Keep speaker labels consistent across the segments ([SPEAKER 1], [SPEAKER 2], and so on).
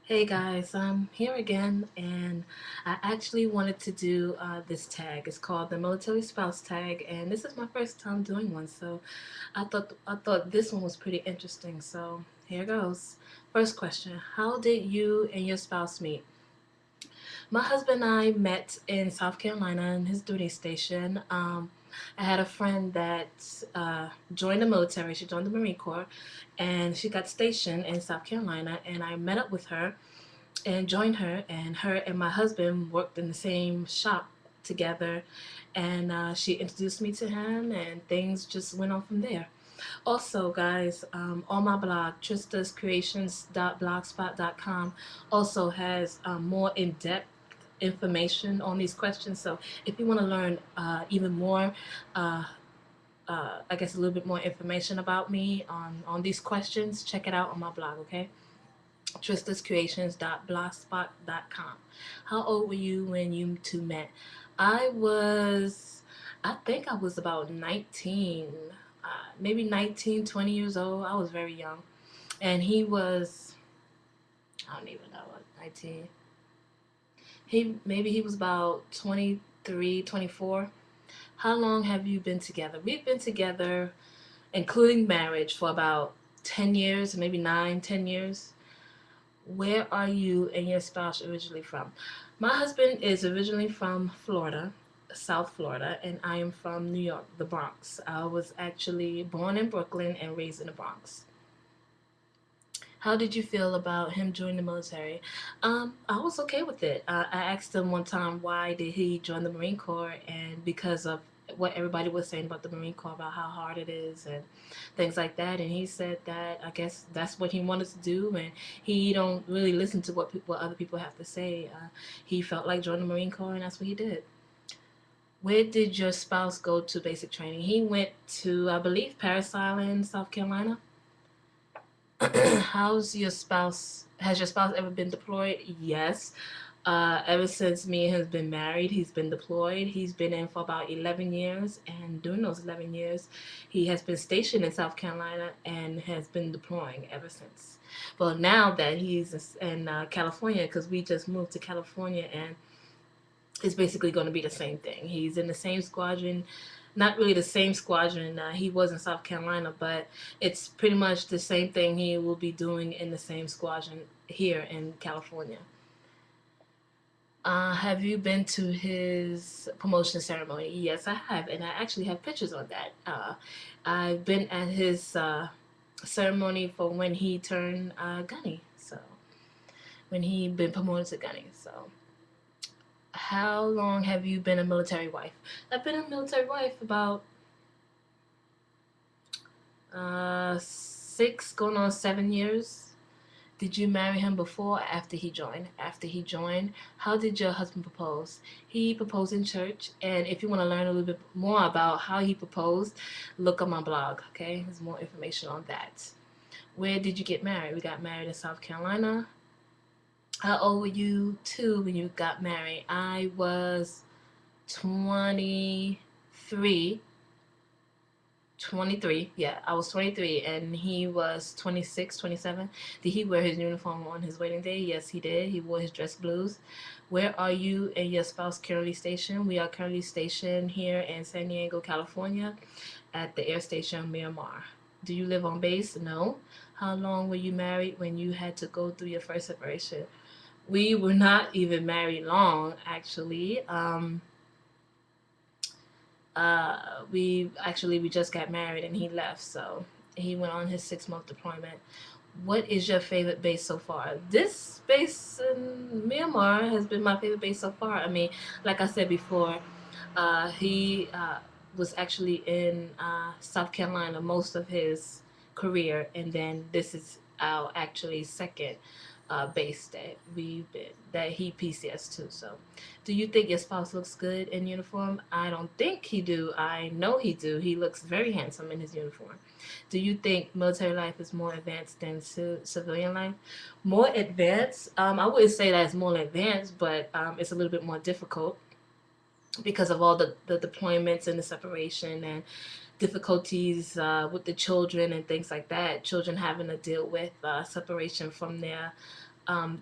[SPEAKER 1] Hey guys, I'm here again, and I actually wanted to do this tag. It's called the Military Spouse Tag, and this is my first time doing one, so I thought this one was pretty interesting. So here goes. First question: how did you and your spouse meet? My husband and I met in South Carolina in his duty station. I had a friend that joined the military. She joined the Marine Corps, and she got stationed in South Carolina. And I met up with her and joined her, and her and my husband worked in the same shop together, and she introduced me to him, and things just went on from there. Also, guys, on my blog, tristascreations.blogspot.com, also has more in-depth information on these questions. So if you want to learn even more, uh, I guess a little bit more information about me on these questions, check it out on my blog, okay? tristascreations.blogspot.com. How old were you when you two met? I was, I think I was about 19, maybe 19, 20 years old. I was very young. And he was, I don't even know, 19. Maybe he was about 23, 24. How long have you been together? We've been together, including marriage, for about 10 years, maybe 9, 10 years. Where are you and your spouse originally from? My husband is originally from Florida, South Florida, and I am from New York, the Bronx. I was actually born in Brooklyn and raised in the Bronx. How did you feel about him joining the military? I was okay with it. I asked him one time why did he join the Marine Corps, and because of what everybody was saying about the Marine Corps, about how hard it is and things like that. And he said that I guess that's what he wanted to do, and he don't really listen to what other people have to say. He felt like joining the Marine Corps, and that's what he did. Where did your spouse go to basic training? He went to, I believe, Parris Island, South Carolina. How's your spouse? Has your spouse ever been deployed? Yes. Ever since me and him has been married, he's been deployed. He's been in for about 11 years, and during those 11 years, he has been stationed in South Carolina and has been deploying ever since. Well, now that he's in California, because we just moved to California, and it's basically going to be the same thing. He's in the same squadron, not really the same squadron he was in South Carolina, but it's pretty much the same thing he will be doing in the same squadron here in California. Have you been to his promotion ceremony? Yes, I have, and I actually have pictures on that. I've been at his ceremony for when he turned gunny, so when he been promoted to gunny. So how long have you been a military wife? I've been a military wife about 6, going on 7 years. Did you marry him before or after he joined? After he joined. How did your husband propose? He proposed in church, and if you want to learn a little bit more about how he proposed, look on my blog, okay? There's more information on that. Where did you get married? We got married in South Carolina. How old were you two when you got married? I was 23. 23, yeah, I was 23 and he was 26, 27. Did he wear his uniform on his wedding day? Yes, he did. He wore his dress blues. Where are you and your spouse currently stationed? We are currently stationed here in San Diego, California at the air station Miramar. Do you live on base? No. How long were you married when you had to go through your first separation? We were not even married long, actually. We just got married and he left, so he went on his 6 month deployment. What is your favorite base so far? This base in Myanmar has been my favorite base so far. I mean, like I said before, he was actually in South Carolina most of his career, and then this is our actually second base that he PCS to. So, do you think your spouse looks good in uniform? I don't think he do. I know he do. He looks very handsome in his uniform. Do you think military life is more advanced than civilian life? More advanced? I wouldn't say that it's more advanced, but it's a little bit more difficult because of all the deployments and the separation and difficulties with the children and things like that. Children having to deal with separation from their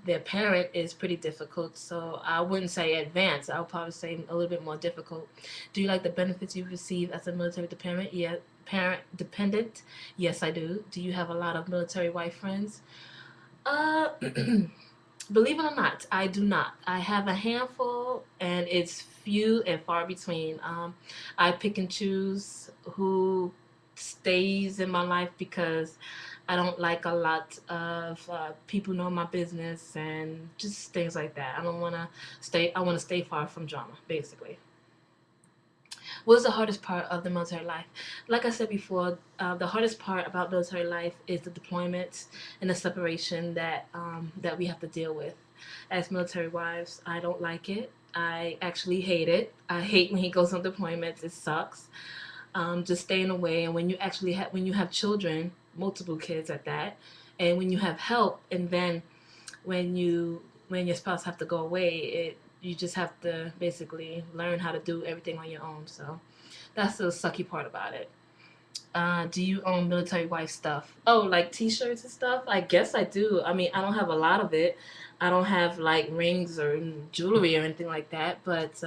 [SPEAKER 1] their parent is pretty difficult. So I wouldn't say advanced. I would probably say a little bit more difficult. Do you like the benefits you receive as a military dependent? Yeah, parent dependent. Yes, I do. Do you have a lot of military wife friends? Uh, Believe it or not, I do not. I have a handful, and it's few and far between. I pick and choose who stays in my life because I don't like a lot of people knowing my business and just things like that. I don't want to stay. I want to stay far from drama, basically. What is the hardest part of the military life? Like I said before, the hardest part about military life is the deployments and the separation that we have to deal with. As military wives, I don't like it. I actually hate it. I hate when he goes on deployments. It sucks. Just staying away, and when you have children, multiple kids at that, and when you have help, and then when you when your spouse have to go away, you just have to basically learn how to do everything on your own. So that's the sucky part about it. Do you own military wife stuff? Oh, like T-shirts and stuff? I guess I do. I mean, I don't have a lot of it. I don't have like rings or jewelry or anything like that, but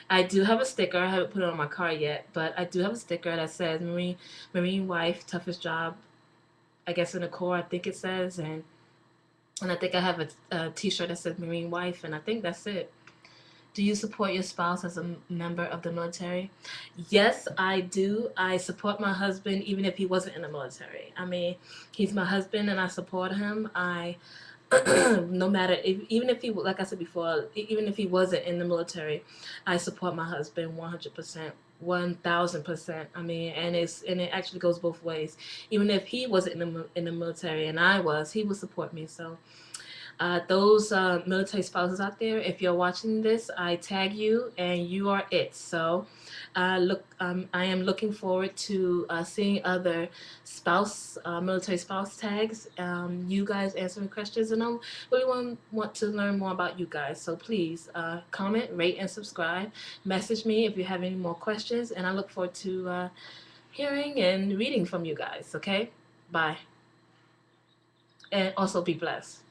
[SPEAKER 1] I do have a sticker. I haven't put it on my car yet, but I do have a sticker that says Marine wife, toughest job. I guess in the core, I think it says, and I think I have a T-shirt that says Marine wife, and I think that's it. Do you support your spouse as a member of the military? Yes, I do. I support my husband even if he wasn't in the military. I mean, he's my husband and I support him. I no matter even if he, like I said before, even if he wasn't in the military, I support my husband 100%. 1000%. I mean, and it actually goes both ways. Even if he wasn't in the military and I was, he would support me. So those military spouses out there, if you're watching this, I tag you and you are it. So I am looking forward to seeing other military spouse tags. You guys answering questions, and I really want to learn more about you guys. So please comment, rate, and subscribe. Message me if you have any more questions, and I look forward to hearing and reading from you guys. Okay, bye, and also be blessed.